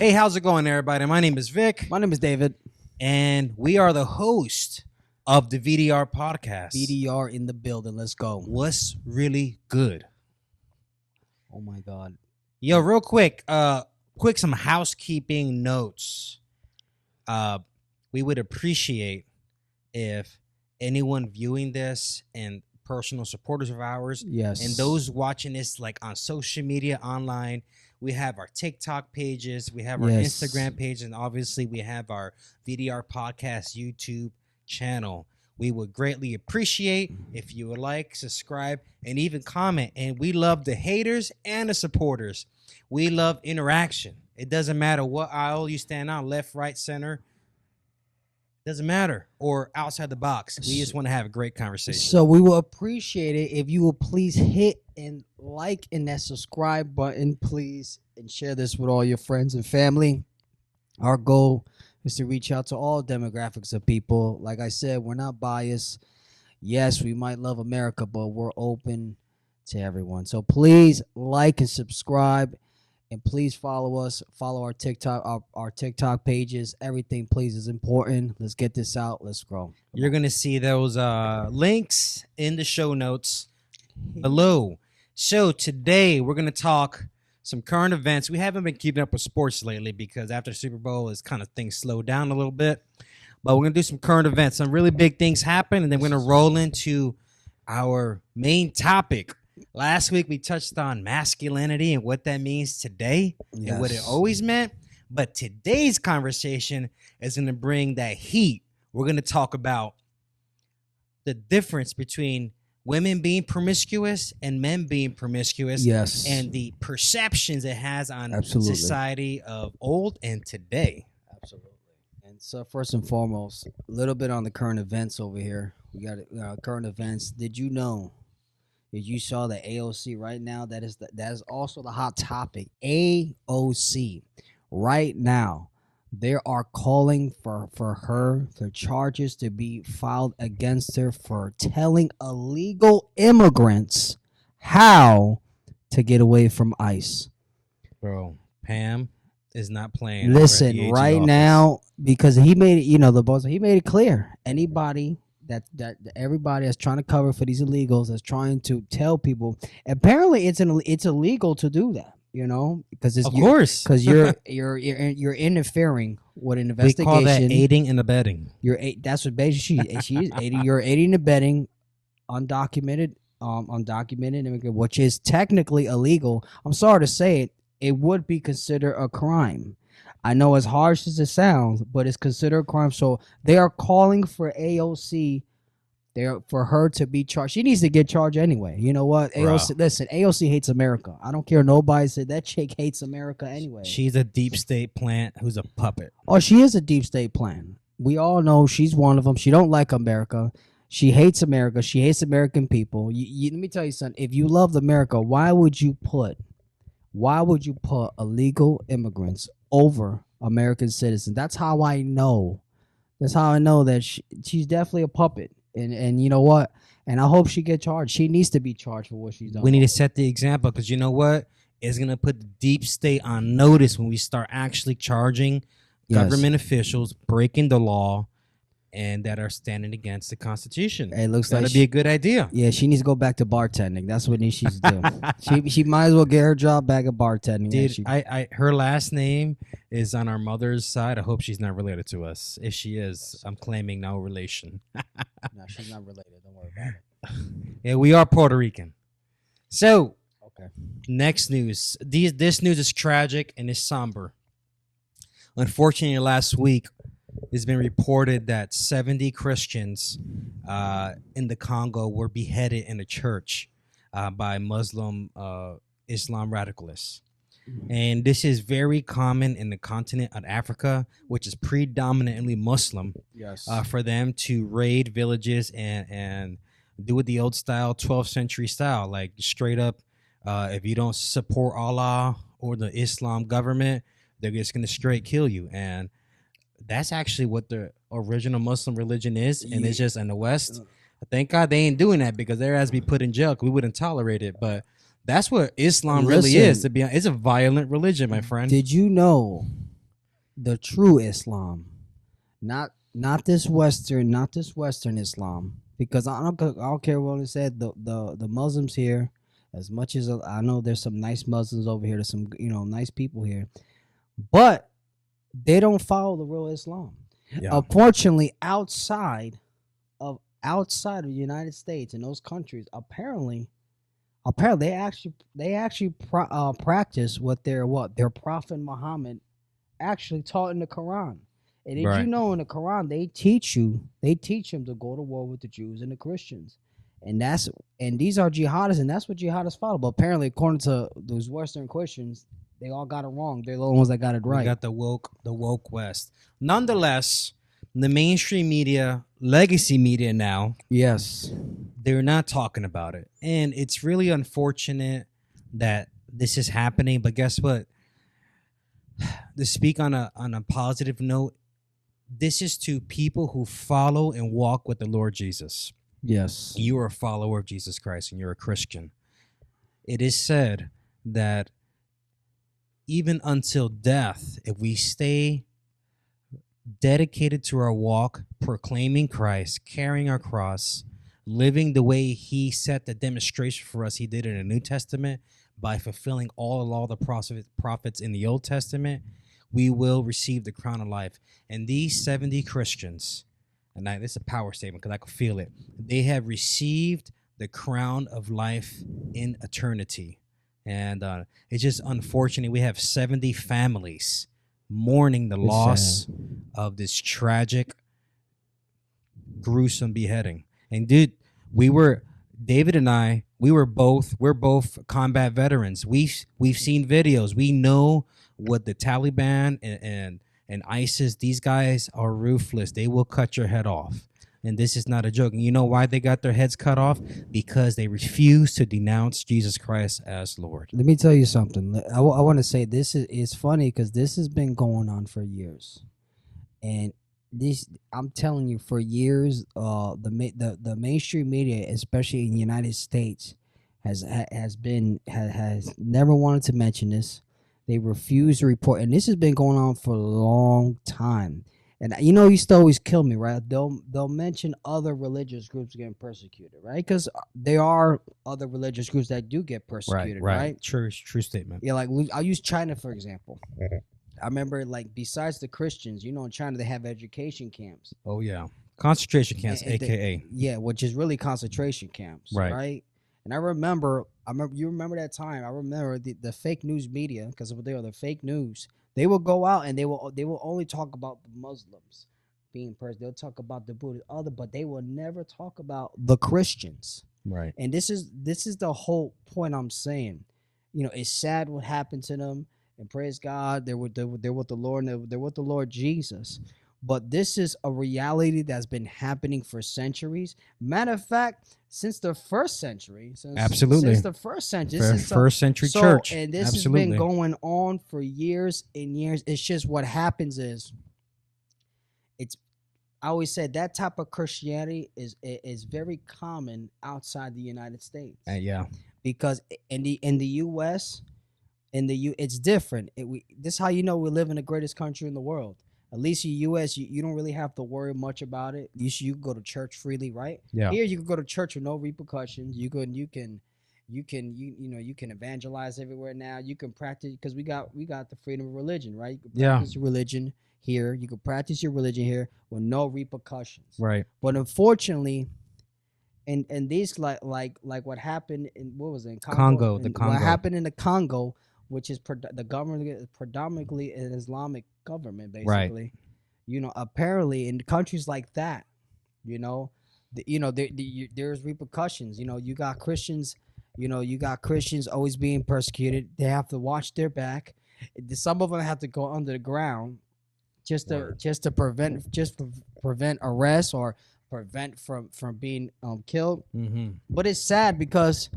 Hey, how's it going, everybody? My name is Vic, My name is David. and we are the host of the V.D.R podcast. V.D.R in the building. Let's go. What's really good? Oh my God. Yo, real quick, some housekeeping notes. We would appreciate if anyone viewing this and personal supporters of ours, Yes. and those watching this like on social media online. We have our TikTok pages, we have our Yes. Instagram page, and obviously we have our VDR podcast YouTube channel. We would greatly appreciate if you would like, subscribe, and even comment. And we love the haters and the supporters. We love interaction. It doesn't matter what aisle you stand on, left, right, center. Doesn't matter. Or outside the box. We just want to have a great conversation. So we will appreciate it if you will please hit and like and that subscribe button, please, and share this with all your friends and family. Our goal is to reach out to all demographics of people. Like I said, we're not biased. Yes, we might love America, but we're open to everyone. So please like and subscribe. And please follow us. Follow our TikTok, our TikTok pages. Everything, please, is important. Let's get this out. Let's grow. You're going to see those links in the show notes below. So today we're going to talk some current events. We haven't been keeping up with sports lately because after Super Bowl, it's kind of things slowed down a little bit. But we're going to do some current events. Some really big things happen, and then we're going to roll into our main topic. Last week, we touched on masculinity and what that means today and what it always meant. But today's conversation is going to bring that heat. We're going to talk about the difference between women being promiscuous and men being promiscuous. Yes. And the perceptions it has on Absolutely. society of old and today. Absolutely. And so first and foremost, a little bit on the current events over here. We got current events. Did you know? Did you saw the AOC right now? That is also the hot topic. AOC right now, they are calling for charges to be filed against her for telling illegal immigrants how to get away from ICE. Bro, Pam is not playing. Listen, right now, because he made it, the boss, he made it clear. Anybody that everybody that's trying to cover for these illegals, that's trying to tell people, apparently it's illegal to do that, because it's of course, because you're interfering with an investigation. We call that aiding and abetting. That's what basically she is aiding. You're aiding and abetting undocumented immigrant, which is technically illegal. I'm sorry to say it. It would be considered a crime. I know as harsh as it sounds, but it's considered a crime. So they are calling for AOC for her to be charged. She needs to get charged anyway. You know what? AOC, listen, AOC hates America. I don't care. Nobody said that chick hates America anyway. She's a deep state plant who's a puppet. Oh, she is a deep state plant. We all know she's one of them. She don't like America. She hates America. She hates American people. Let me tell you something. If you loved America, why would you put illegal immigrants over American citizens? That's how I know. That she's definitely a puppet. And you know what? And I hope she gets charged. She needs to be charged for what she's done. We need to set the example because you know what? It's going to put the deep state on notice when we start actually charging government officials breaking the law and that are standing against the Constitution. It looks That'd be a good idea. Yeah, she needs to go back to bartending. That's what she needs to do. she might as well get her job back at bartending. Dude, her last name is on our mother's side. I hope she's not related to us. If she is, I'm claiming no relation. No, she's not related. Don't worry about it. Yeah, we are Puerto Rican. So, okay. Next news. This news is tragic and is somber. Unfortunately, last week, it's been reported that 70 Christians in the Congo were beheaded in a church by Muslim Islam radicalists. And this is very common in the continent of Africa, which is predominantly Muslim. Yes. For them to raid villages and do it the old style, 12th century style, like straight up, if you don't support Allah or the Islam government, they're just going to straight kill you. And that's actually what the original Muslim religion is. And it's just in the West. Thank God they ain't doing that because their ass be put in jail. We wouldn't tolerate it. But that's what Islam really is. To be honest, it's a violent religion, my friend. Did you know the true Islam, not this Western Islam. Because I don't care what it said. The Muslims here, as much as I know, there's some nice Muslims over here. There's some nice people here, but they don't follow the real Islam. Yeah. Unfortunately, outside of the United States and those countries, apparently they actually practice what their prophet Muhammad actually taught in the Quran. And did you know in the Quran they teach them to go to war with the Jews and the Christians, and these are jihadists, and that's what jihadists follow. But apparently, according to those Western Christians, they all got it wrong. They're the ones that got it right. We got the woke West. Nonetheless, the mainstream media, legacy media now, yes, they're not talking about it, and it's really unfortunate that this is happening. But guess what? To speak on a positive note, this is to people who follow and walk with the Lord Jesus. Yes. You are a follower of Jesus Christ and you're a Christian. It is said that even until death, if we stay dedicated to our walk, proclaiming Christ, carrying our cross, living the way he set the demonstration for us, he did in the New Testament by fulfilling all the prophets in the Old Testament, we will receive the crown of life. And these 70 Christians, and this is a power statement because I can feel it, they have received the crown of life in eternity. And it's just unfortunate. We have 70 families mourning the loss of this tragic, gruesome beheading. And dude, David and I, we're both combat veterans. We've seen videos. We know what the Taliban and ISIS, these guys are ruthless. They will cut your head off. And this is not a joke. And you know why they got their heads cut off? Because they refuse to denounce Jesus Christ as Lord. Let me tell you something. I want to say this is funny because this has been going on for years. And I'm telling you, for years, the mainstream media, especially in the United States, has never wanted to mention this. They refuse to report, and this has been going on for a long time. And used to always kill me, right? They'll mention other religious groups getting persecuted, right? Because there are other religious groups that do get persecuted, right? True statement. Yeah, like I'll use China for example. I remember, like, besides the Christians, in China they have education camps. Oh yeah, concentration camps, aka. Yeah, which is really concentration camps, right? And I remember you remember that time. I remember the fake news media, because they are the fake news. They will go out and they will only talk about the Muslims being They'll talk about the Buddhists, but they will never talk about the Christians. Right. And this is the whole point I'm saying. It's sad what happened to them. And praise God, they're with the Lord. They're with the Lord Jesus. But this is a reality that's been happening for centuries. Matter of fact, since the first century. Absolutely. Since the first century. First century church. And this Absolutely. has been going on for years and years. It's just what happens is, I always said that type of Christianity is very common outside the United States. Yeah. Because in the U.S., it's different. This is how we live in the greatest country in the world. At least in the U.S., you don't really have to worry much about it. You can go to church freely, right? Yeah. Here you can go to church with no repercussions. You can evangelize everywhere now. You can practice, because we got the freedom of religion, right? You can practice your religion here. You can practice your religion here with no repercussions. Right. But unfortunately, and these like what happened in in Congo. What happened in the Congo, which is the government, predominantly an Islamic government, basically. Right. Apparently in countries like that, there's repercussions. You got Christians. You got Christians always being persecuted. They have to watch their back. Some of them have to go under the ground just to prevent arrest or prevent from being killed. Mm-hmm. But it's sad because,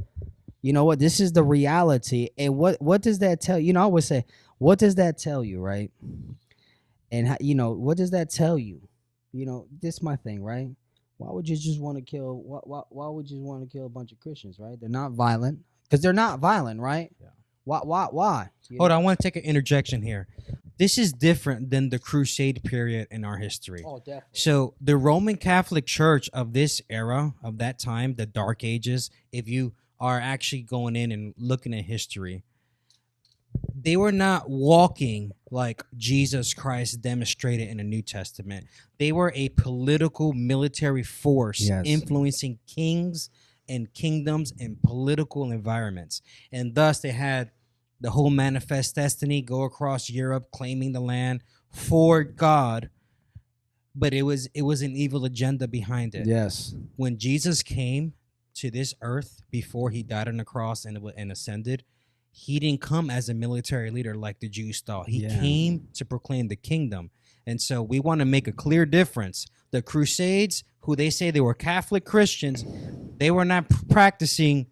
what, this is the reality. And what does that tell you? I always say, what does that tell you, right? And how, what does that tell you? This is my thing, right? Why would you just want to kill? Why would you want to kill a bunch of Christians, right? They're not violent, because they're not violent, right? Yeah. Why? Hold on, I want to take an interjection here. this is different than the Crusade period in our history. Oh, definitely. So the Roman Catholic Church of this era, of that time, the Dark Ages, if you are actually going in and looking at history, they were not walking like Jesus Christ demonstrated in the New Testament. They were a political military force Yes. influencing kings and kingdoms and political environments. And thus they had the whole manifest destiny go across Europe claiming the land for God, but it was an evil agenda behind it. Yes. When Jesus came to this earth before he died on the cross and ascended, he didn't come as a military leader like the Jews thought. He Yeah. came to proclaim the kingdom. And so we want to make a clear difference. The Crusades, who they say they were Catholic Christians, they were not practicing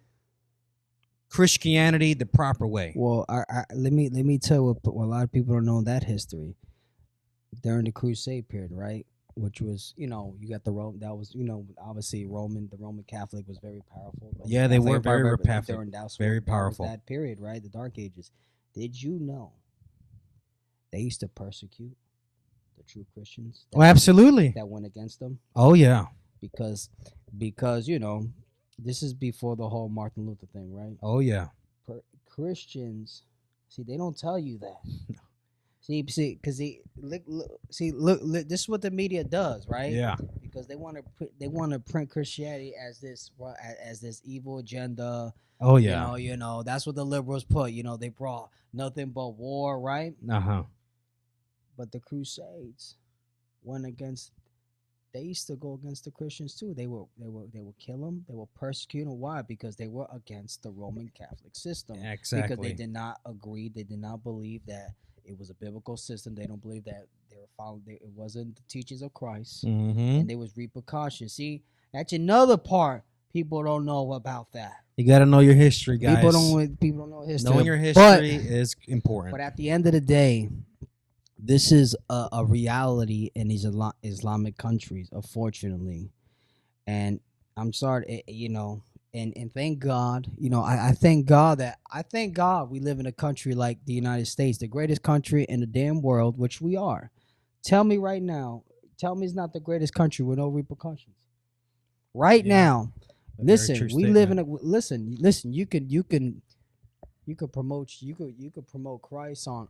Christianity the proper way. Well, let me tell you what a lot of people don't know that history. During the Crusade period, right? Which was, you got the Rome. That was, obviously the Roman Catholic was very powerful. Yeah, they were very Catholic powerful, during that very powerful. that period, right? The Dark Ages. Did you know they used to persecute the true Christians? Oh, absolutely. That went against them Oh, yeah. because this is before the whole Martin Luther thing, right? Oh, yeah. Christians, see, they don't tell you that. See, because look, this is what the media does, right? Yeah. Because they want to print Christianity as this evil agenda. Oh, yeah. That's what the liberals put. They brought nothing but war, right? Uh-huh. But the Crusades went against. They used to go against the Christians too. They will kill them. They will persecute them. Why? Because they were against the Roman Catholic system. Exactly. Because they did not agree. They did not believe that it was a biblical system. They don't believe that they were following. It wasn't the teachings of Christ, Mm-hmm. and there was repercussions. See, that's another part people don't know about that. You got to know your history, guys. People don't know history. Knowing your history is important. But at the end of the day, this is a reality in these Islamic countries, unfortunately. And I'm sorry, and thank God, I thank God we live in a country like the United States, the greatest country in the damn world, which we are. Tell me right now, it's not the greatest country with no repercussions. Right now, listen, we live in a listen. You could promote Christ on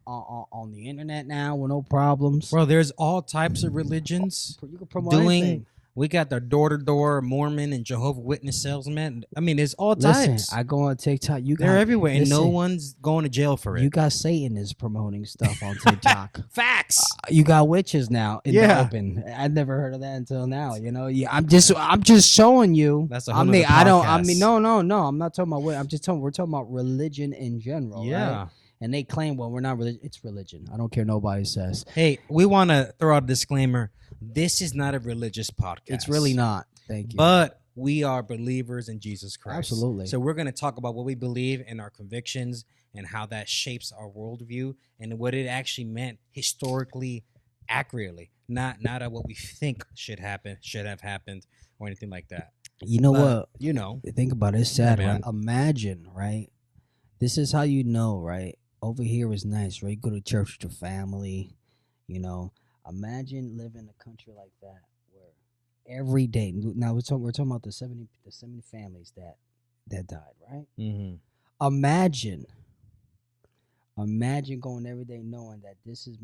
the internet now with no problems. Bro, there's all types of religions You could promote anything. We got the door-to-door Mormon and Jehovah's Witness salesman. I mean, there's all types. I go on TikTok. They're everywhere, and no one's going to jail for it. You got Satanists promoting stuff on TikTok. Facts. You got witches now in the open. I've never heard of that until now. I'm just showing you. That's a whole no. I'm not talking about what. We're talking about religion in general. Yeah. Right? And they claim, well, we're not religion. It's religion. I don't care nobody says. Hey, we want to throw out a disclaimer. This is not a religious podcast. It's really not. Thank you. But we are believers in Jesus Christ. Absolutely. So we're going to talk about what we believe and our convictions and how that shapes our worldview and what it actually meant historically, accurately, not what we think should have happened, or anything like that. You know what? Think about it. It's sad, Yeah, right? Imagine, right? This is how you know, right? Over here is nice, right? You go to church with your family, Imagine living in a country like that where every day. Now we're talking about the 70 families that died, right? Mm-hmm. Imagine going every day knowing that this is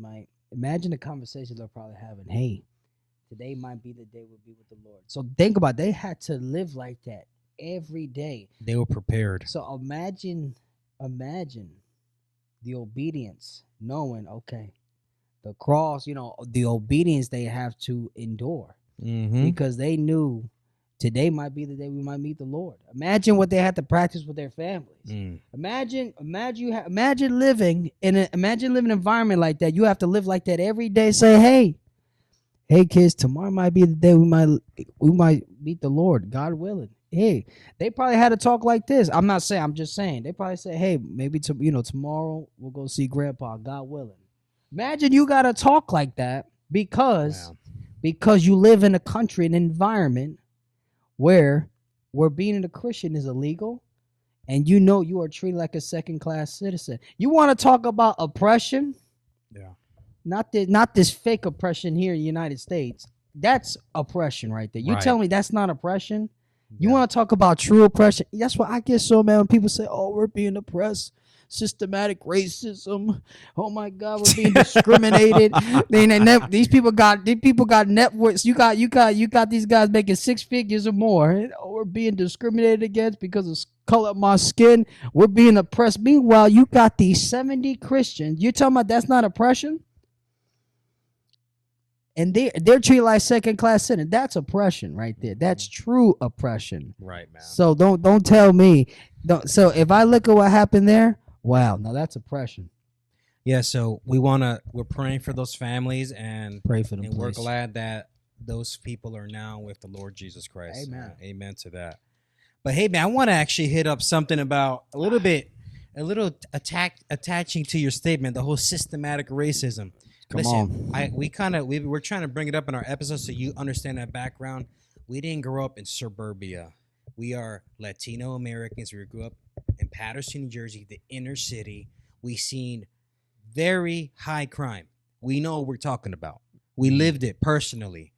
imagine the conversation they're probably having. Hey, today might be the day we'll be with the Lord. So think about it. They had to live like that every day. They were prepared. So imagine the obedience, knowing, okay, the cross, the obedience they have to endure, because they knew today might be the day we might meet the Lord. Imagine what they had to practice with their families. Imagine living in an environment like that. You have to live like that every day. Say, hey kids, tomorrow might be the day we might meet the Lord, God willing. Hey, they probably had to talk like this. I'm just saying. They probably say, hey, maybe tomorrow we'll go see Grandpa, God willing. Imagine you got to talk like that because you live in a country, an environment where being a Christian is illegal, and you are treated like a second-class citizen. You want to talk about oppression? Yeah. not this fake oppression here in the United States. That's oppression right there. You Right. tell me that's not oppression? You Yeah. want to talk about true oppression? That's what I get so mad when people say, "Oh, we're being oppressed, systematic racism. Oh my God, we're being discriminated." These people got networks. You got these guys making 6 figures or more. And, oh, we're being discriminated against because of color of my skin. We're being oppressed. Meanwhile, you got these 70 Christians. You're talking about that's not oppression? And they're treated like second class citizens. That's oppression right there. That's true oppression. Right, man. So don't tell me. So if I look at what happened there, wow, now that's oppression. Yeah, so we're praying for those families, and Pray for them. and we're please. glad that those people are now with the Lord Jesus Christ. Amen. Amen to that. But hey, man, I want to actually hit up something about a little attaching to your statement, the whole systematic racism. Come Listen, on. we're trying to bring it up in our episode so you understand that background. We didn't grow up in suburbia. We are Latino Americans. We grew up in Patterson, New Jersey, the inner city. We seen very high crime. We know what we're talking about. We lived it personally.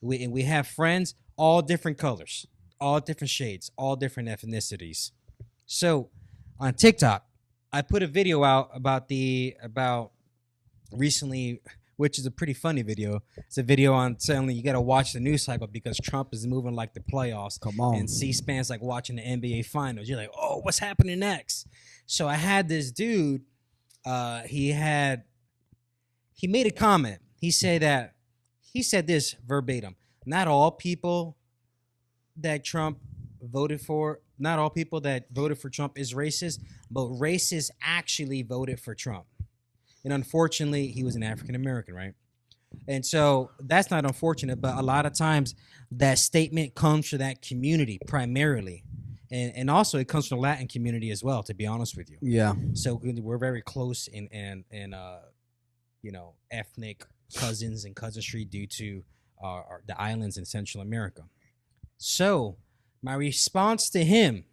We have friends, all different colors, all different shades, all different ethnicities. So on TikTok, I put a video out about recently, which is a pretty funny video. It's a video on saying you got to watch the news cycle because Trump is moving like the playoffs. Come on. And C-SPAN's like watching the NBA finals. You're like, oh, what's happening next? So I had this dude, he made a comment. He said this verbatim. Not all people that Trump voted for, not all people that voted for Trump is racist, but racists actually voted for Trump. And unfortunately, he was an African American, right? And so that's not unfortunate, but a lot of times that statement comes from that community primarily. And also it comes from the Latin community as well, to be honest with you. Yeah. So we're very close in ethnic cousins and cousinry due to the islands in Central America. So my response to him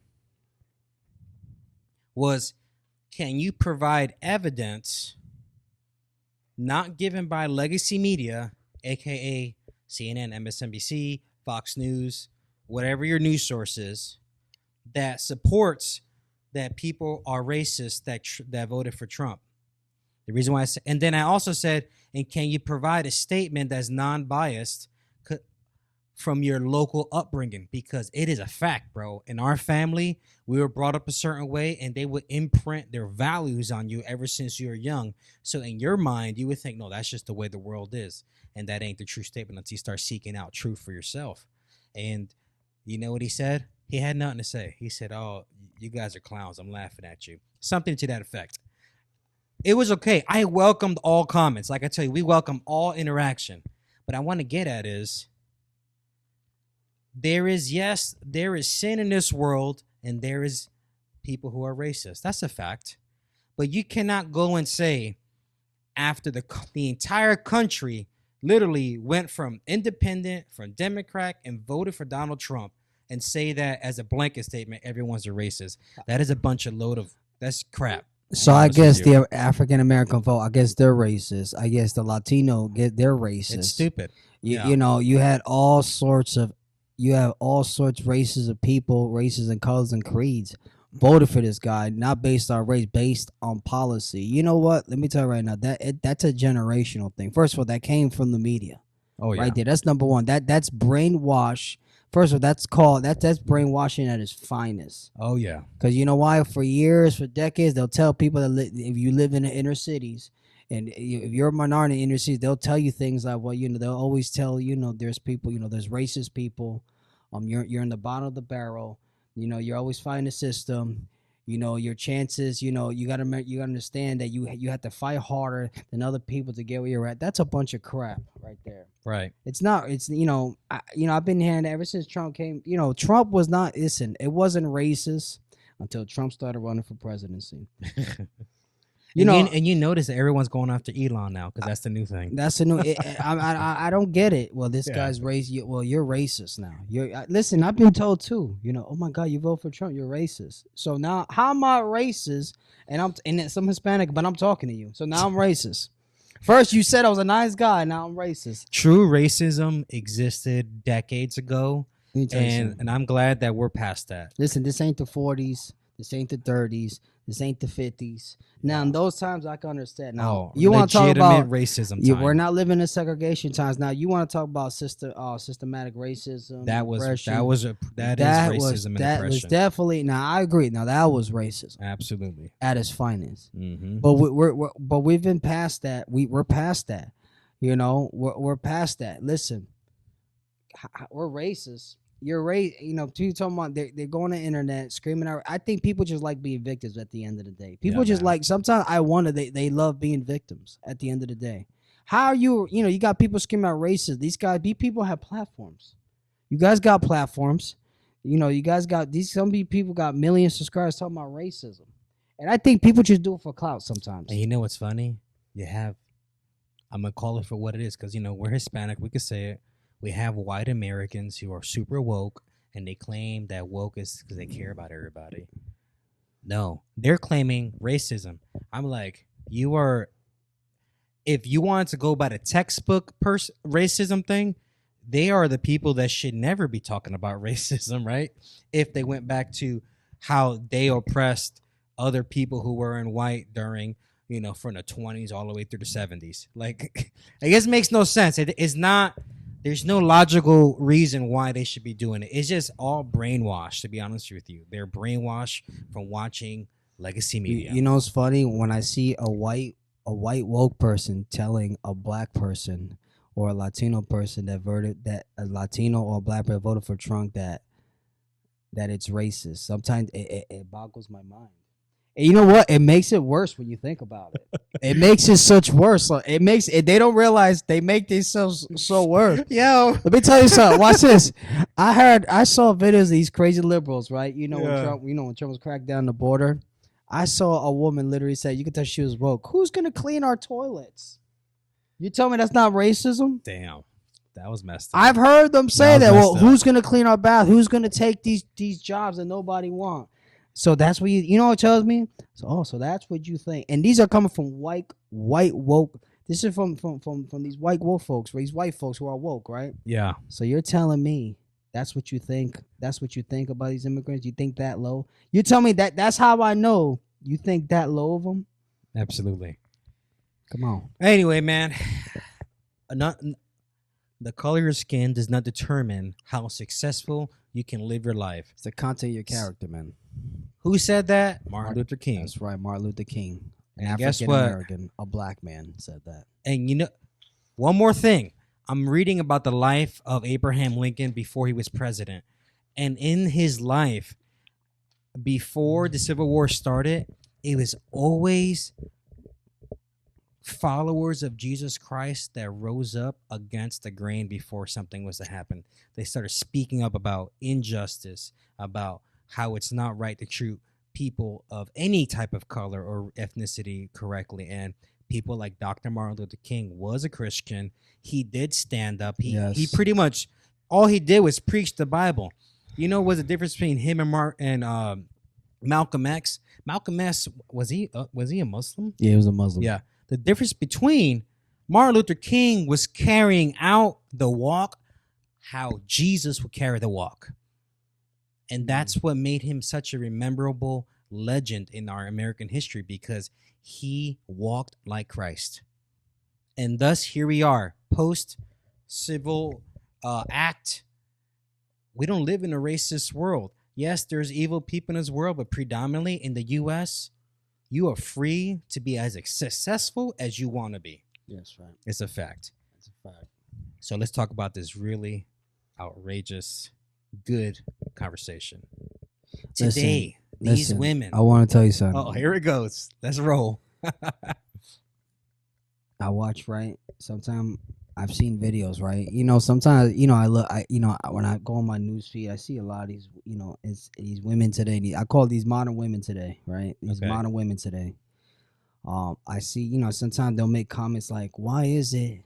was, can you provide evidence not given by legacy media, aka CNN, MSNBC, Fox News, whatever your news source is, that supports that people are racist that voted for Trump? The reason why and then I also said, and can you provide a statement that's non-biased from your local upbringing? Because it is a fact, bro. In our family, we were brought up a certain way, and they would imprint their values on you ever since you were young. So in your mind, you would think, no, that's just the way the world is. And that ain't the true statement until you start seeking out truth for yourself. And you know what he said? He had nothing to say. He said, oh, you guys are clowns. I'm laughing at you. Something to that effect. It was okay. I welcomed all comments. Like I tell you, we welcome all interaction. But I want to get at is, there is sin in this world, and there is people who are racist. That's a fact. But you cannot go and say, after the entire country literally went from independent, from Democrat, and voted for Donald Trump, and say that as a blanket statement, everyone's a racist. That is a bunch of that's crap. So I guess the African American vote, I guess they're racist. I guess the Latino they're racist. It's stupid. You know, you have all sorts races of people, races and colors and creeds voted for this guy, not based on race, based on policy. You know what? Let me tell you right now, that's a generational thing. First of all, that came from the media. Oh yeah. Right there. That's number one. That's brainwash. First of all, that's brainwashing at its finest. Oh yeah. Because you know why? For years, for decades, they'll tell people that if you live in the inner cities, and if you're a minority in the inner cities, they'll tell you things like, well, they'll always tell, there's people, there's racist people. You're in the bottom of the barrel. You're always fighting the system. Your chances. You gotta understand that you have to fight harder than other people to get where you're at. That's a bunch of crap right there. Right. It's not. It's I've been hearing that ever since Trump came. Trump was not. Listen, it wasn't racist until Trump started running for presidency. And you notice that everyone's going after Elon now because that's the new thing. That's the new. I don't get it. Well, this guy's racist. Well, you're racist now. Listen. I've been told too. Oh my God, you vote for Trump, you're racist. So now, how am I racist? And I'm some Hispanic, but I'm talking to you. So now I'm racist. First, you said I was a nice guy. Now I'm racist. True racism existed decades ago, Let me tell you and something. I'm glad that we're past that. Listen, this ain't the 40s. This ain't the 30s. This ain't the 50s. Now, in those times, I can understand. Now, Oh, you want to talk legitimate about racism we're time. not living in segregation times. Now, you want to talk about systematic racism, That was oppression. that is racism and That was oppression. definitely. Now, I agree. Now, that was racism Absolutely. at its finest. Mm-hmm. But we've been past that. We're past that. You know, we're past that. Listen, we're racist. You're you know, people talking about they're going on the internet screaming out. I think people just like being victims at the end of the day. People Yeah, just man. like, sometimes I wonder, they love being victims at the end of the day. How are you know, you got people screaming out racist. These people have platforms. You guys got platforms. You know, you guys got some people got millions of subscribers talking about racism. And I think people just do it for clout sometimes. And you know what's funny? You have, I'm gonna call it for what it is, because you know we're Hispanic. We could say it. We have white Americans who are super woke, and they claim that woke is because they care about everybody. No, they're claiming racism. I'm like, you are. If you wanted to go by the textbook racism thing, they are the people that should never be talking about racism, right? If they went back to how they oppressed other people who were in white during, you know, from the 20s all the way through the 70s. Like, I guess it makes no sense. It's not, there's no logical reason why they should be doing it. It's just all brainwashed, to be honest with you. They're brainwashed from watching legacy media. You know, it's funny when I see a white woke person telling a black person or a Latino person that a Latino or a black person voted for Trump that it's racist. Sometimes it boggles my mind. And you know what? It makes it worse when you think about it. It makes it such worse. It makes it. They don't realize they make themselves so worse. Yo, Let me tell you something. Watch this. I saw videos of these crazy liberals, right? You know, Yeah. when Trump was cracked down the border. I saw a woman literally say, you could tell she was woke. Who's gonna clean our toilets? You tell me that's not racism? damn, that was messed up. I've heard them say was that. Well, messed up. who's gonna clean our bath? Who's gonna take these jobs that nobody want? So that's what you know what it tells me? So that's what you think. And these are coming from white woke. This is from these white woke folks, these white folks who are woke, right? Yeah. So you're telling me that's what you think? That's what you think about these immigrants? You think that low? You tell me that's how I know you think that low of them? Absolutely. Come on. Anyway, man, not the color of your skin does not determine how successful you can live your life. It's the content of your character, man. Who said that? Martin Luther King. That's right, Martin Luther King. An And guess African what? American, a black man said that. And you know, one more thing. I'm reading about the life of Abraham Lincoln before he was president. And in his life, before the Civil War started, it was always followers of Jesus Christ that rose up against the grain before something was to happen. They started speaking up about injustice, about how it's not right to treat people of any type of color or ethnicity correctly. And people like Dr. Martin Luther King was a Christian. He did stand up. He Yes. pretty much, all he did was preach the Bible. You know what's the difference between him and Malcolm X? Malcolm X, was he a Muslim? Yeah, he was a Muslim. Yeah. The difference between Martin Luther King was carrying out the walk how Jesus would carry the walk. And that's what made him such a memorable legend in our American history, because he walked like Christ. And thus, here we are, post-Civil Act. We don't live in a racist world. Yes, there's evil people in this world, but predominantly in the U.S., you are free to be as successful as you want to be. Yes, right. It's a fact. That's a fact. So let's talk about this really outrageous, good conversation. Today, these Listen, women. I want to tell you something. Oh, here it goes. Let's roll. I watch, right? Sometimes I've seen videos, right? You know, sometimes, you know, when I go on my news feed, I see a lot of these, you know, it's these women today. I call these modern women today, right? These Okay. modern women today. I see, you know, sometimes they'll make comments like, why is it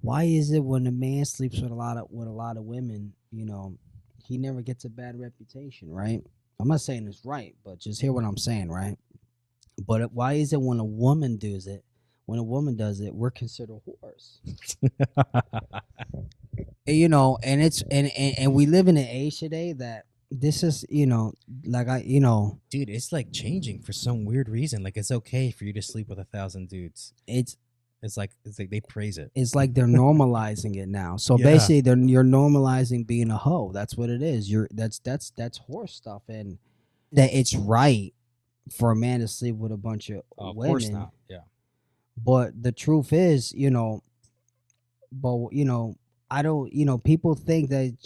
when a man sleeps with a lot of women, you know, he never gets a bad reputation, right? I'm not saying it's right, but just hear what I'm saying, right? But why is it when a woman does it, when a woman does it, we're considered whores. And it's and we live in an age today that this is, like Dude, it's like changing for some weird reason. Like it's okay for you to sleep with 1,000 dudes. it's It's like they praise it. it's like they're normalizing it now. So Yeah. basically, you're normalizing being a hoe. That's what it is. That's horse stuff, and that it's right for a man to sleep with a bunch of Of women. course not. Yeah. But the truth is, I don't, people think that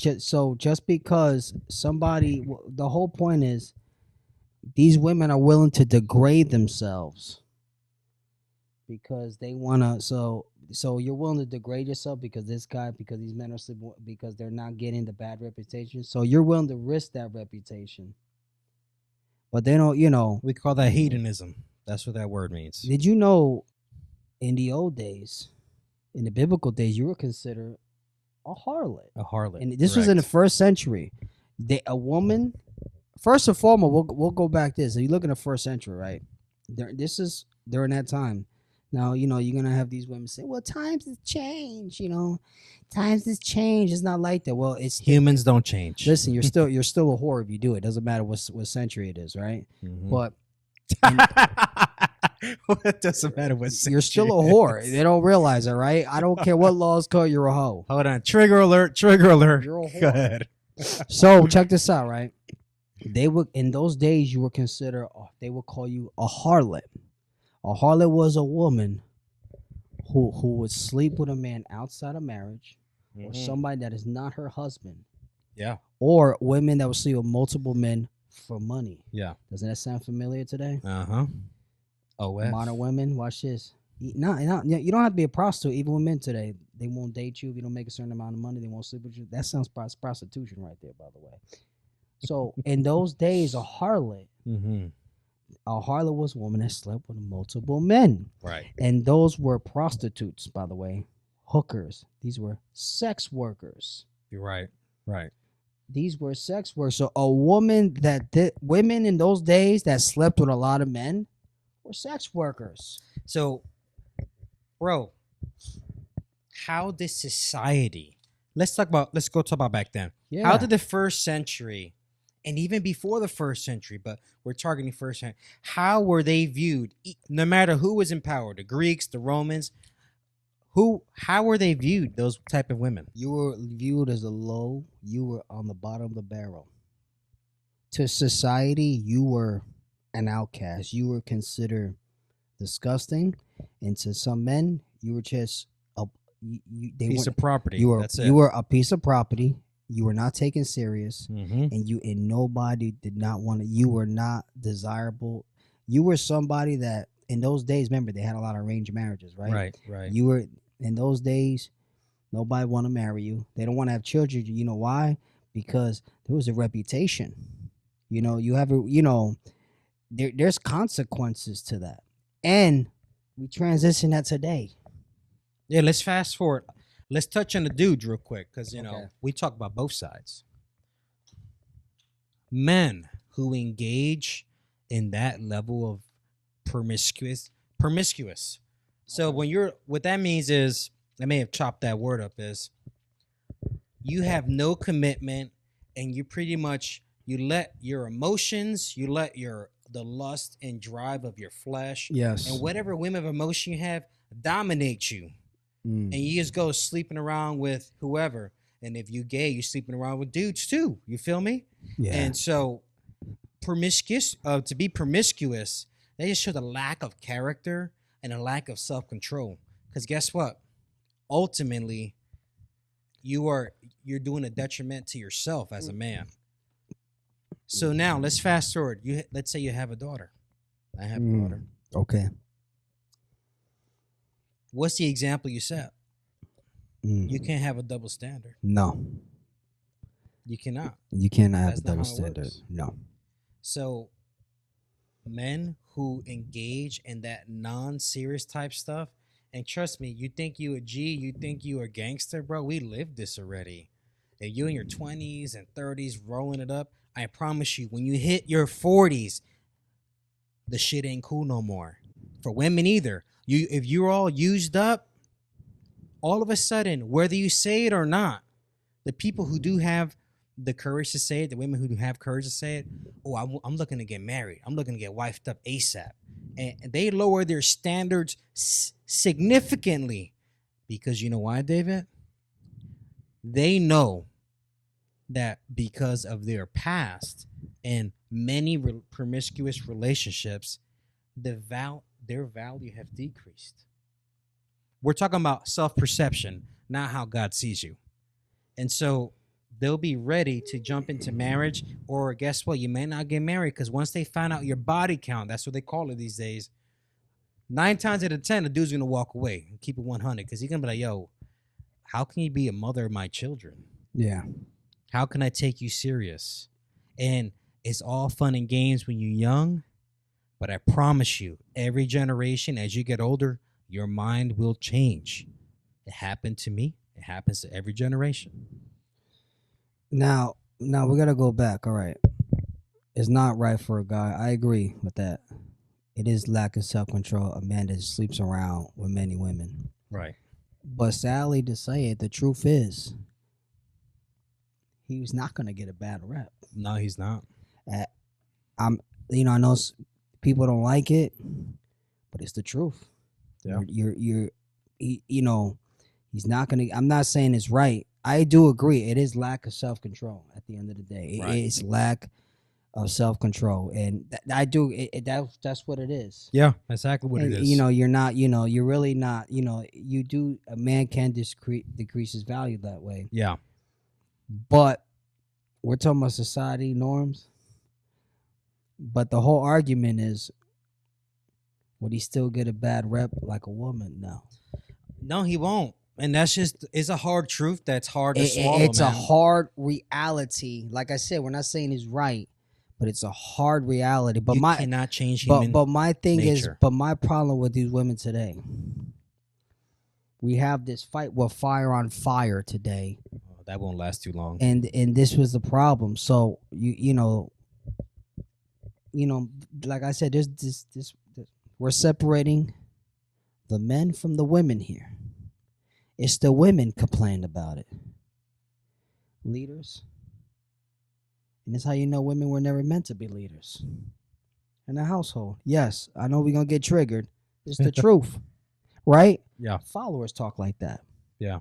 just because somebody, the whole point is these women are willing to degrade themselves because they want to. So you're willing to degrade yourself because because these men are sleeping, because they're not getting the bad reputation. So you're willing to risk that reputation. But they don't. We call that hedonism. That's what that word means. Did you know in the old days, in the biblical days, you were considered a harlot? A harlot. And this was in the first century. A woman, first and foremost, we'll go back this. If you look in the first century, right? This is during that time. Now, you're going to have these women say, well, times has changed, Times has changed. It's not like that. Well, it's humans don't change. Listen, you're still a whore if you do it. Doesn't matter what century it is, right? Mhm. But it doesn't matter what you're still a whore. They don't realize it, right? I don't care what laws call you're a hoe. Hold on. Trigger alert. Trigger alert. You're a whore. Go ahead. So check this out, right? They would, in those days, you were considered. They would call you a harlot. A harlot was a woman who would sleep with a man outside of marriage, or somebody that is not her husband. Yeah. Or women that would sleep with multiple men for money. Yeah. Doesn't that sound familiar today? Uh-huh. OF. Modern women, watch this. You don't have to be a prostitute. Even with men today, they won't date you if you don't make a certain amount of money. They won't sleep with you. That sounds prostitution right there, by the way. So in those days, a harlot was a woman that slept with multiple men. Right. And those were prostitutes, by the way, hookers. These were sex workers. You're right. Right. These were sex workers. So a woman women in those days that slept with a lot of men were sex workers. So, bro, how did society? Let's go talk about back then. Yeah. How did the first century, and even before the first century, but we're targeting first century, how were they viewed? No matter who was in power, the Greeks, the Romans, how were they viewed? Those type of women. You were viewed as you were on the bottom of the barrel. To society, you were an outcast. You were considered disgusting, and to some men, you were just piece of property. You were That's it. You were a piece of property. You were not taken serious, Mm-hmm. and nobody did not want to. You were not desirable. You were somebody that in those days. Remember, they had a lot of arranged marriages, right? Right. You were in those days. Nobody want to marry you. They don't want to have children. You know why? Because there was a reputation. You have there's consequences to that, and we transition that today. Yeah, let's fast forward. Let's touch on the dudes real quick because, Okay. we talk about both sides. Men who engage in that level of promiscuous. So what that means is, I may have chopped that word up, is you have no commitment and you pretty much, you let your emotions, you let the lust and drive of your flesh Yes. and whatever whim of emotion you have dominate you. And you just go sleeping around with whoever. And if you gay, you're sleeping around with dudes too. You feel me? Yeah. And so to be promiscuous, they just show the lack of character and a lack of self-control. Because guess what? Ultimately, you're doing a detriment to yourself as a man. So now let's fast forward. Let's say you have a daughter. I have a daughter. Okay. What's the example you set? You can't have a double standard. No. You cannot. You cannot have That's a double not how it standard. works. No. So men who engage in that non-serious type stuff, and trust me, you think you a G, you think you a gangster, bro, we lived this already. If you in your 20s and 30s rolling it up, I promise you, when you hit your 40s, the shit ain't cool no more. For women either. If you're all used up, all of a sudden, whether you say it or not, the people who do have the courage to say it, the women who do have courage to say it, oh, I'm looking to get married. I'm looking to get wifed up ASAP. And they lower their standards significantly because you know why, David? They know that because of their past and many promiscuous relationships, their value have decreased. We're talking about self-perception, not how God sees you. And so they'll be ready to jump into marriage, or guess what? You may not get married because once they find out your body count, that's what they call it these days. 9 times out of 10, the dude's gonna walk away and keep it 100 because he's gonna be like, "Yo, how can you be a mother of my children? Yeah. How can I take you serious?" And it's all fun and games when you're young, but I promise you, every generation, as you get older, your mind will change. It happened to me. It happens to every generation. Now we gotta go back. All right. It's not right for a guy. I agree with that. It is lack of self control. A man that sleeps around with many women. Right. But sadly to say it, the truth is, he's not gonna get a bad rep. No, he's not. I'm, I know people don't like it, but it's the truth. Yeah. He's not gonna. I'm not saying it's right. I do agree. It is lack of self control. At the end of the day, Right. it's lack of self control, and I do. That's what it is. Yeah, exactly what And, it is. you're not. You're really not. You do. A man can decrease his value that way. Yeah. But we're talking about society norms. But the whole argument is, would he still get a bad rep like a woman? No. No, he won't. And that's just, it's a hard truth that's hard to swallow. It's a man. hard reality. Like I said, we're not saying he's right, but it's a hard reality. But You cannot change but human but my thing is, nature. but my problem with these women today, we have this fight with fire on fire today, Oh, that won't last too long. and this was the problem. So like I said, there's this we're separating the men from the women here. It's the women complained about it. Leaders. And it's how you know women were never meant to be leaders in a household. Yes, I know we're going to get triggered. It's the truth, right? Yeah. Followers talk like that. Yeah.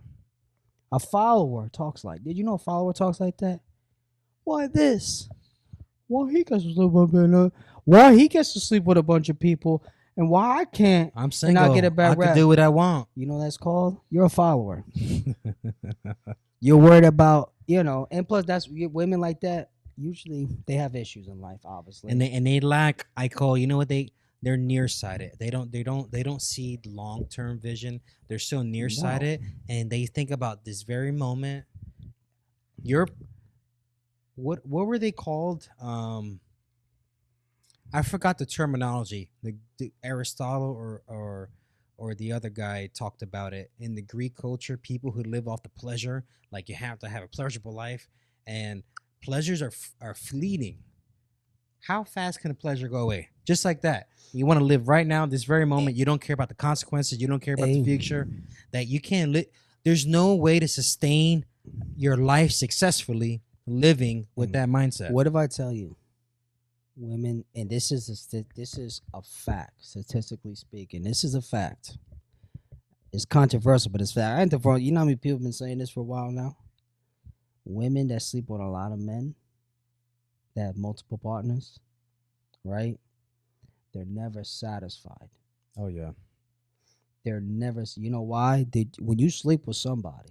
A follower talks like, did you know a follower talks like that? Why this? Why he gets to sleep with Why he gets to sleep with a bunch of people, and why I can't? I'm single. And I get a bad I rap. can do what I want. You know what that's called? You're a follower. You're worried about, and plus that's women like that. Usually they have issues in life, obviously. And they lack, I call, you know what, they're nearsighted. They don't see long-term vision. They're so nearsighted, and they think about this very moment. What were they called? I forgot the terminology. The Aristotle or the other guy talked about it in the Greek culture. People who live off the pleasure, like you have to have a pleasurable life, and pleasures are fleeting. How fast can a pleasure go away? Just like that. You want to live right now, this very moment. You don't care about the consequences. You don't care about the future. That you can't live. There's no way to sustain your life successfully living with that mindset. What if I tell you, women, and this is a fact, statistically speaking, this is a fact. It's controversial, but it's fact. You know how many people have been saying this for a while now? Women that sleep with a lot of men, that have multiple partners, right? They're never satisfied. Oh yeah. They're never. You know why? When you sleep with somebody,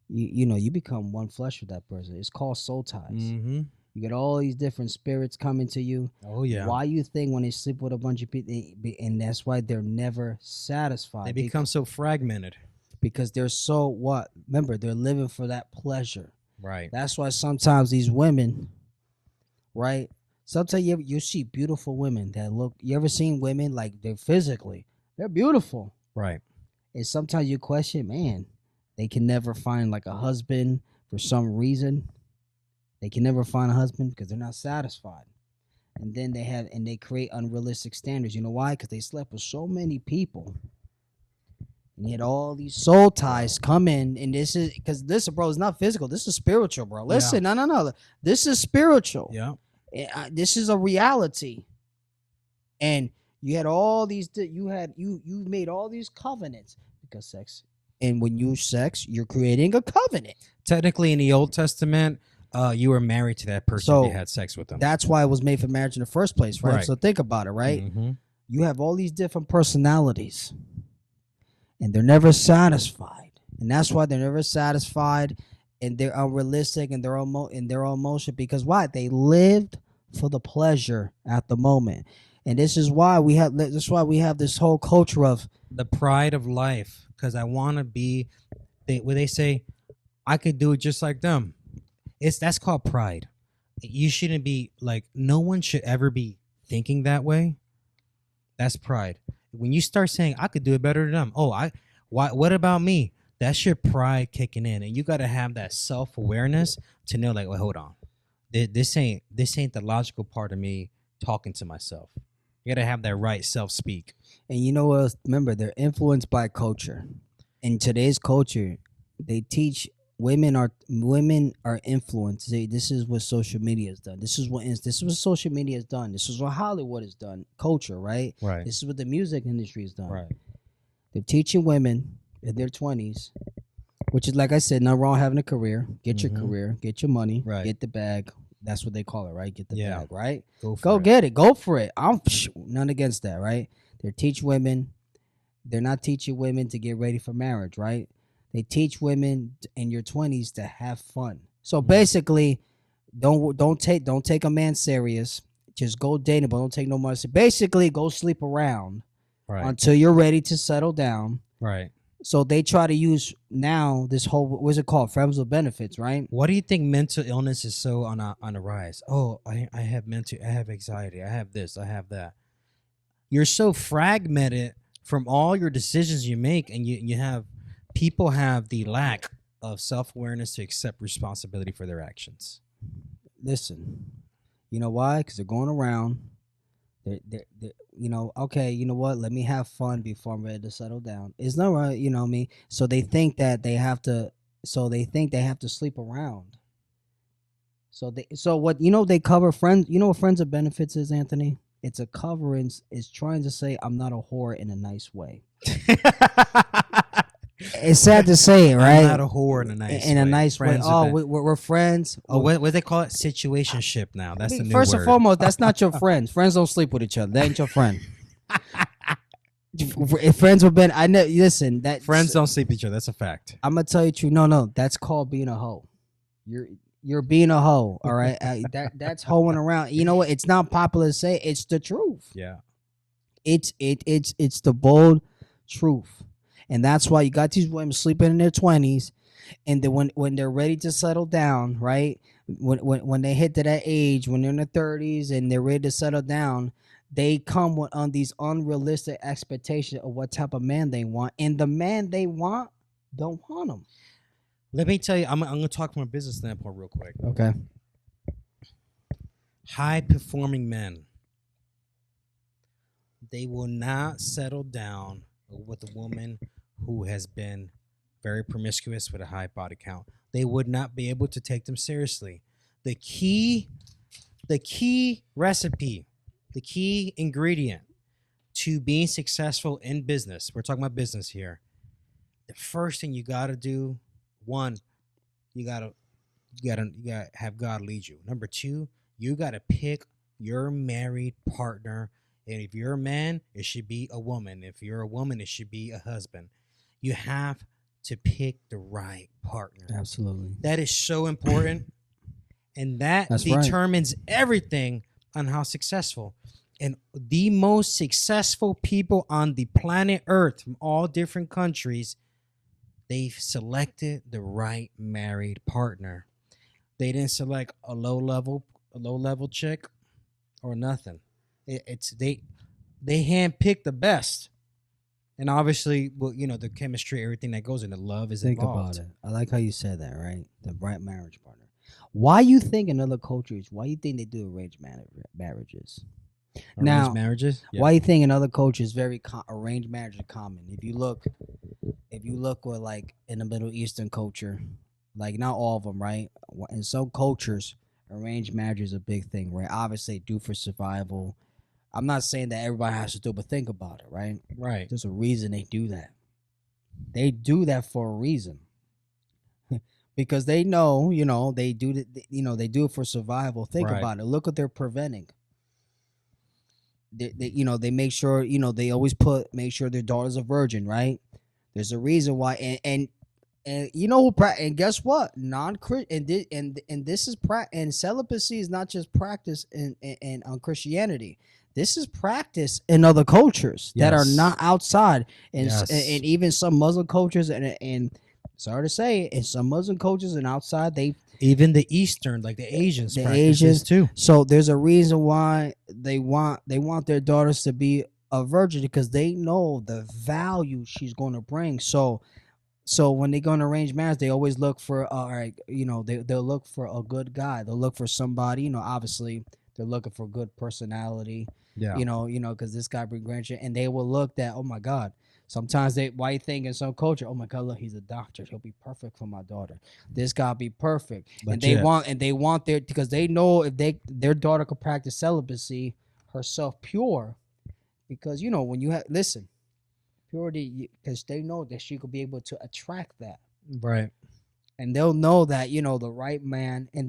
you become one flesh with that person. It's called soul ties. Mm-hmm. You get all these different spirits coming to you. Oh yeah. Why you think when they sleep with a bunch of people, and that's why they're never satisfied. They become so fragmented. Because they're so what? Remember, they're living for that pleasure. Right. That's why sometimes these women, right? Sometimes you see beautiful women that look. You ever seen women like they're beautiful. Right. And sometimes you question, man, they can never find like a husband for some reason. They can never find a husband because they're not satisfied. and then they create unrealistic standards. You know why? Because they slept with so many people, and yet all these soul ties come in, and this is because this, bro, is not physical. This is spiritual, bro. Listen, no. This is spiritual. Yeah. This is a reality, and you had all these. You made all these covenants because sex, and when you sex, you're creating a covenant. Technically, in the Old Testament, you were married to that person So if you had sex with them. that's why it was made for marriage in the first place, right? Right. So think about it, right? Mm-hmm. You have all these different personalities, and they're never satisfied, and that's why they're never satisfied, and they're unrealistic, and they're in their own motion because why? They lived for the pleasure at the moment, and this is why we have this whole culture of The pride of life, because I want to be. Where they say, I could do it just like them. That's called pride. You shouldn't be like. No one should ever be thinking that way. That's pride. When you start saying I could do it better than them, what about me? That's your pride kicking in, and you got to have that self-awareness to know, like, well, hold on, this ain't the logical part of me talking to myself. You got to have that right self-speak. And you know what else? Remember, they're influenced by culture. In today's culture, they teach women are influenced. This is what social media has done. This is what social media has done. This is what Hollywood has done. Culture, right? Right. This is what the music industry has done. Right. They're teaching women in their 20s, which is, like I said, not wrong having a career. Get your career, get your money, Right. get the bag. That's what they call it, right? Get the bag, right? Go Get it. Go for it. I'm none against that, right? They're not teaching women to get ready for marriage, right? They teach women in your 20s to have fun. So basically, don't take a man serious. Just go dating, but don't take no money. Basically, go sleep around until you're ready to settle down. Right. So they try to use now this whole, what's it called, friends with benefits, right? What do you think mental illness is so on a rise? Oh, I have anxiety. I have this. I have that. You're so fragmented from all your decisions you make, and people have the lack of self-awareness to accept responsibility for their actions. Listen, you know why? Because they're going around. Okay, you know what? Let me have fun before I'm ready to settle down. It's not right, you know what I mean? So they think that they have to. So they think they have to sleep around. They cover friends. You know what friends of benefits is, Anthony? It's a covering. It's trying to say I'm not a whore in a nice way. It's sad to say it, right? I'm not a whore in a nice way. Way. Oh, we're friends. Oh, what they call it? Situationship now. That's the new First word. and foremost, that's not your friends. Friends don't sleep with each other. That ain't your friend. If friends have been, I know. Listen, that friends don't sleep with each other. That's a fact. I'm gonna tell you the truth. No, that's called being a hoe. You're being a hoe. All right, that's hoeing around. You know what? It's not popular to say. It's the truth. Yeah. It's the bold truth. And that's why you got these women sleeping in their 20s, and then when they're ready to settle down, right? When they hit to that age, when they're in their 30s and they're ready to settle down, they come on these unrealistic expectations of what type of man they want, and the man they want don't want them. Let me tell you, I'm going to talk from a business standpoint real quick. Okay. High-performing men, they will not settle down with a woman who has been very promiscuous with a high body count. They would not be able to take them seriously. The key recipe, the key ingredient to being successful in business, we're talking about business here. The first thing you got to do, one, you gotta have God lead you. Number two, you got to pick your married partner. And if you're a man, it should be a woman. If you're a woman, it should be a husband. You have to pick the right partner. Absolutely. That is so important. And that's determines everything on how successful. And the most successful people on the planet Earth from all different countries, they've selected the right married partner. They didn't select a low level chick or nothing. They handpick the best, and obviously, well, the chemistry, everything that goes into love is involved. Think about it. I like how you said that, right? The right marriage partner. Why you think in other cultures? Why you think they do arranged marriages? Arranged Now, marriages. Yeah. why you think in other cultures arranged marriage are common? If you look with like in the Middle Eastern culture, like not all of them, right? In some cultures, arranged marriage is a big thing, right? Obviously, due for survival. I'm not saying that everybody has to do, it, but think about it, right? Right. There's a reason they do that. They do that for a reason. Because they know, they do it, they do it for survival. Think Right. about it. Look what they're preventing. They make sure, they always make sure their daughter's a virgin, right? There's a reason why, and and guess what? And this is and celibacy is not just practice in on Christianity. This is practice in other cultures that are Yes. not outside, Yes. and even some Muslim cultures, and sorry to say, in some Muslim cultures and outside, Even the Eastern, like the Asians, the practice Asians. this too. So there's a reason why they want their daughters to be a virgin, because they know the value she's going to bring. So when they go on arranged marriage, they always look for they'll look for a good guy. They'll look for somebody, obviously they're looking for good personality. Yeah. Because this guy bring grandchildren, and they will look that, oh my God. Sometimes why you think in some culture, oh my God, look, he's a doctor, he'll be perfect for my daughter. This guy be perfect, Legit. and they want because they know if their daughter could practice celibacy, herself pure, because when you listen, purity, because they know that she could be able to attract that, Right. and they'll know that the right man, and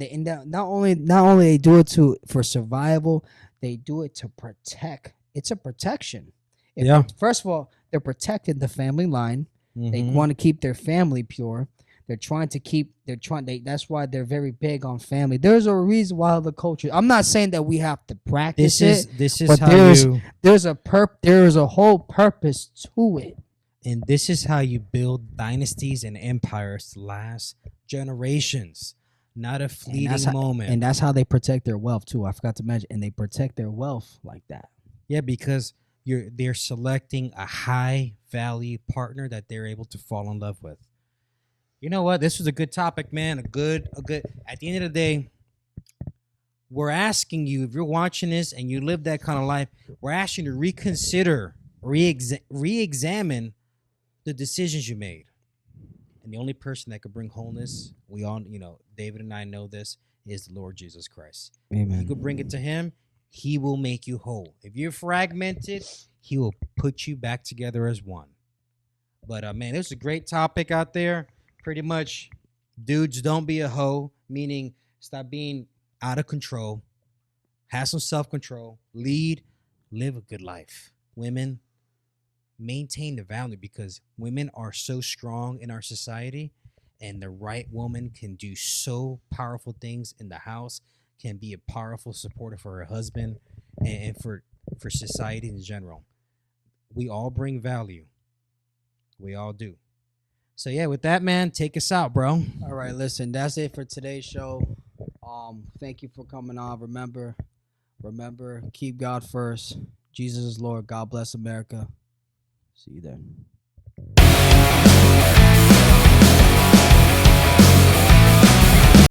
not only they do it for survival, they do it to protect. It's a protection. Yeah. First of all, they're protecting the family line. They Mhm. want to keep their family pure. That's why they're very big on family. There's a reason why the culture. I'm not saying that we have to practice This is but how you there's a whole purpose to it. and this is how you build dynasties and empires to last generations, not a And fleeting moment. and that's how they protect their wealth too. I forgot to mention, and they protect their wealth like that. Yeah, because they're selecting a high value partner that they're able to fall in love with. You know what? This was a good topic, man. A good. At the end of the day, we're asking you, if you're watching this and you live that kind of life, we're asking you to reconsider, re-examine the decisions you made. And the only person that could bring wholeness, we all, David and I know this, is the Lord Jesus Christ. Amen. You could bring it to him, he will make you whole. If you're fragmented, he will put you back together as one. But man, this is a great topic out there. Pretty much, dudes, don't be a hoe, meaning stop being out of control. Have some self-control. Lead, live a good life. Women, maintain the value, because women are so strong in our society, and the right woman can do so powerful things in the house, can be a powerful supporter for her husband, and for society in general. We all bring value. We all do. So yeah, with that, man, take us out, bro. All right, listen, that's it for today's show. Thank you for coming on. Remember, keep God first. Jesus is Lord. God bless America. See you then.